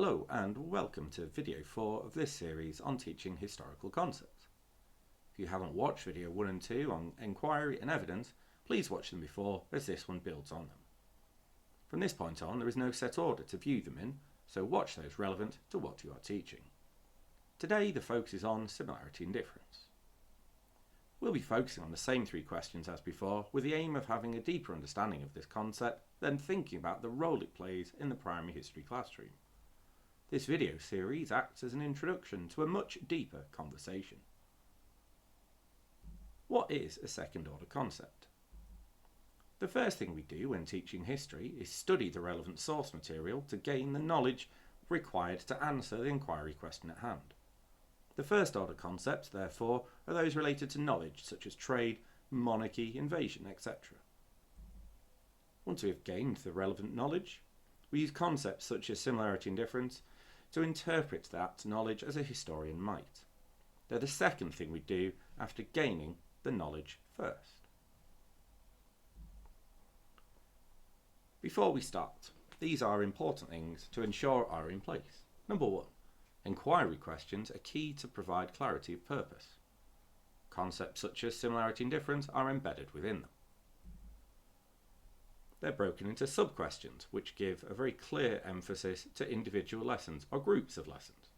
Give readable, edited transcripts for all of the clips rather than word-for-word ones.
Hello and welcome to video 4 of this series on teaching historical concepts. If you haven't watched video 1 and 2 on inquiry and evidence, please watch them before, as this one builds on them. From this point on, there is no set order to view them in, so watch those relevant to what you are teaching. Today the focus is on similarity and difference. We'll be focusing on the same 3 questions as before, with the aim of having a deeper understanding of this concept, then thinking about the role it plays in the primary history classroom. This video series acts as an introduction to a much deeper conversation. What is a second order concept? The first thing we do when teaching history is study the relevant source material to gain the knowledge required to answer the inquiry question at hand. The first order concepts, therefore, are those related to knowledge such as trade, monarchy, invasion, etc. Once we have gained the relevant knowledge, we use concepts such as similarity and difference to interpret that knowledge as a historian might. They're the second thing we do after gaining the knowledge first. Before we start, these are important things to ensure are in place. Number 1. Inquiry questions are key to provide clarity of purpose. Concepts such as similarity and difference are embedded within them. They're broken into sub-questions, which give a very clear emphasis to individual lessons or groups of lessons.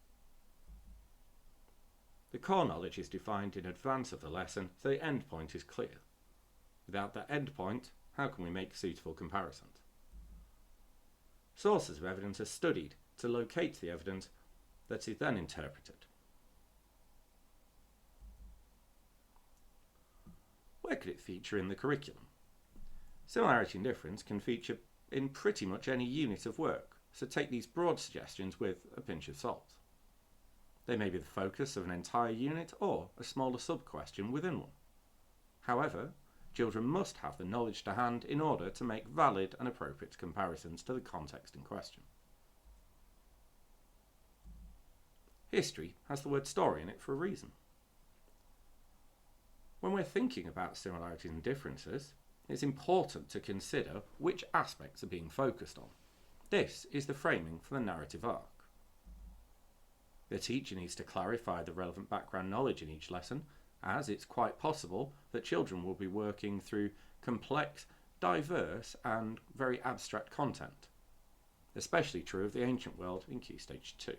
The core knowledge is defined in advance of the lesson, so the end point is clear. Without that end point, how can we make suitable comparisons? Sources of evidence are studied to locate the evidence that is then interpreted. Where could it feature in the curriculum? Similarity and difference can feature in pretty much any unit of work, so take these broad suggestions with a pinch of salt. They may be the focus of an entire unit or a smaller sub-question within one. However, children must have the knowledge to hand in order to make valid and appropriate comparisons to the context in question. History has the word story in it for a reason. When we're thinking about similarities and differences, it's important to consider which aspects are being focused on. This is the framing for the narrative arc. The teacher needs to clarify the relevant background knowledge in each lesson, as it's quite possible that children will be working through complex, diverse and very abstract content, especially true of the ancient world in Key Stage 2.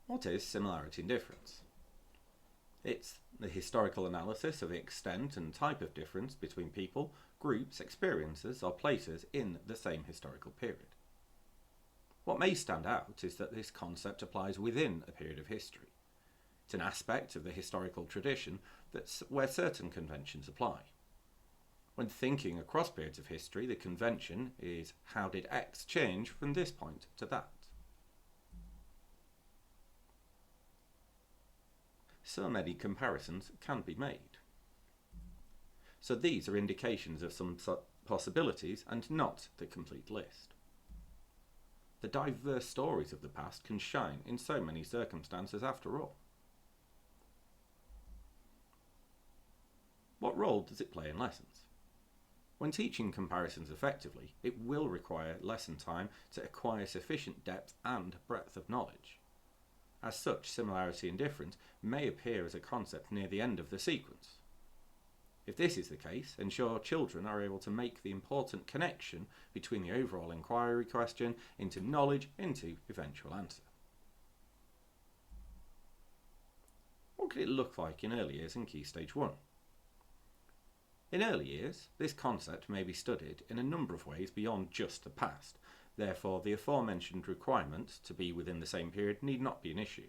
What is similarity and difference? It's the historical analysis of the extent and type of difference between people, groups, experiences or places in the same historical period. What may stand out is that this concept applies within a period of history. It's an aspect of the historical tradition where certain conventions apply. When thinking across periods of history, the convention is how did X change from this point to that? So many comparisons can be made. So these are indications of some possibilities and not the complete list. The diverse stories of the past can shine in so many circumstances after all. What role does it play in lessons? When teaching comparisons effectively, it will require lesson time to acquire sufficient depth and breadth of knowledge. As such, similarity and difference may appear as a concept near the end of the sequence. If this is the case, ensure children are able to make the important connection between the overall inquiry question into knowledge into eventual answer. What could it look like in early years in Key Stage 1? In early years, this concept may be studied in a number of ways beyond just the past. Therefore, the aforementioned requirement to be within the same period need not be an issue.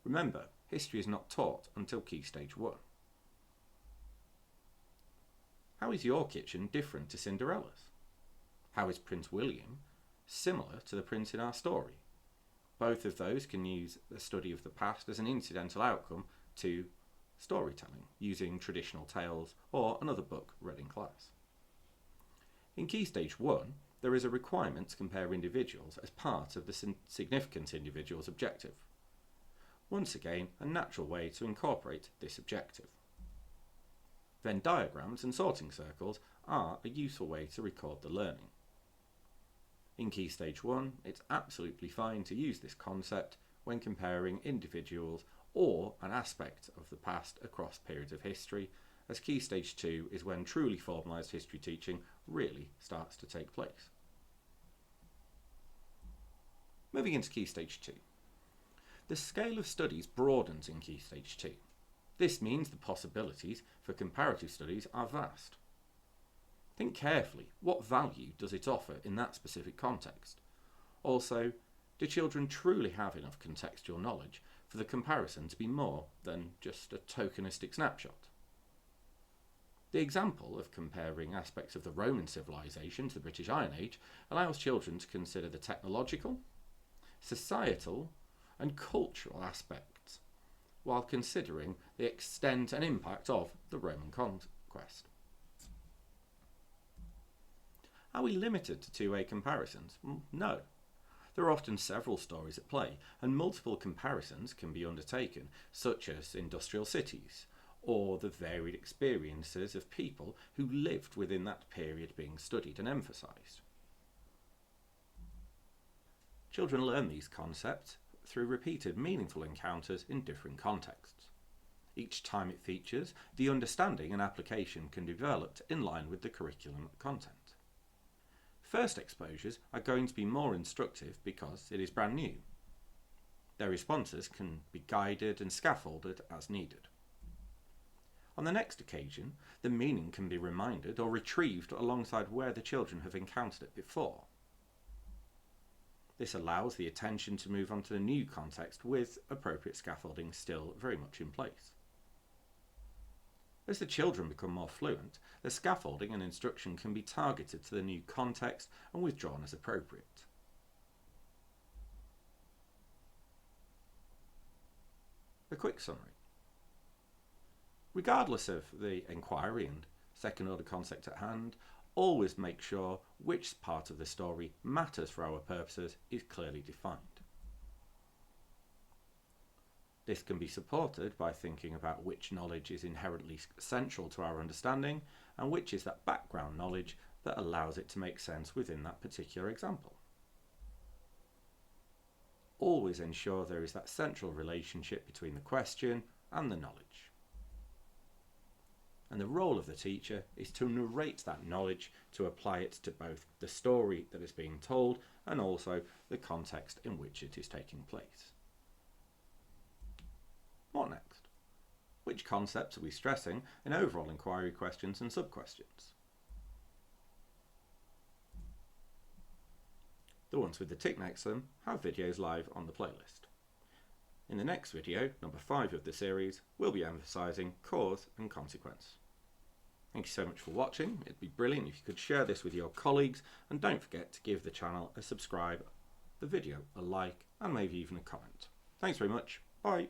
Remember, history is not taught until Key Stage 1. How is your kitchen different to Cinderella's? How is Prince William similar to the prince in our story? Both of those can use the study of the past as an incidental outcome to storytelling, using traditional tales or another book read in class. In Key Stage 1, there is a requirement to compare individuals as part of the significant individual's objective. Once again, a natural way to incorporate this objective. Venn diagrams and sorting circles are a useful way to record the learning. In Key Stage 1, it's absolutely fine to use this concept when comparing individuals or an aspect of the past across periods of history, as Key Stage 2 is when truly formalised history teaching really starts to take place. Moving into Key Stage 2. The scale of studies broadens in Key Stage 2. This means the possibilities for comparative studies are vast. Think carefully, what value does it offer in that specific context? Also, do children truly have enough contextual knowledge for the comparison to be more than just a tokenistic snapshot? The example of comparing aspects of the Roman civilization to the British Iron Age allows children to consider the technological, societal, and cultural aspects, while considering the extent and impact of the Roman conquest. Are we limited to two-way comparisons? No. There are often several stories at play, and multiple comparisons can be undertaken, such as industrial cities, or the varied experiences of people who lived within that period being studied and emphasised. Children learn these concepts through repeated meaningful encounters in different contexts. Each time it features, the understanding and application can be developed in line with the curriculum content. First exposures are going to be more instructive because it is brand new. Their responses can be guided and scaffolded as needed. On the next occasion, the meaning can be reminded or retrieved alongside where the children have encountered it before. This allows the attention to move on to the new context with appropriate scaffolding still very much in place. As the children become more fluent, the scaffolding and instruction can be targeted to the new context and withdrawn as appropriate. A quick summary. Regardless of the inquiry and second order concept at hand, always make sure which part of the story matters for our purposes is clearly defined. This can be supported by thinking about which knowledge is inherently central to our understanding and which is that background knowledge that allows it to make sense within that particular example. Always ensure there is that central relationship between the question and the knowledge. And the role of the teacher is to narrate that knowledge to apply it to both the story that is being told and also the context in which it is taking place. What next? Which concepts are we stressing in overall inquiry questions and sub-questions? The ones with the tick next to them have videos live on the playlist. In the next video, number 5 of the series, we'll be emphasising cause and consequence. Thank you so much for watching. It'd be brilliant if you could share this with your colleagues, and don't forget to give the channel a subscribe, the video a like, and maybe even a comment. Thanks very much. Bye.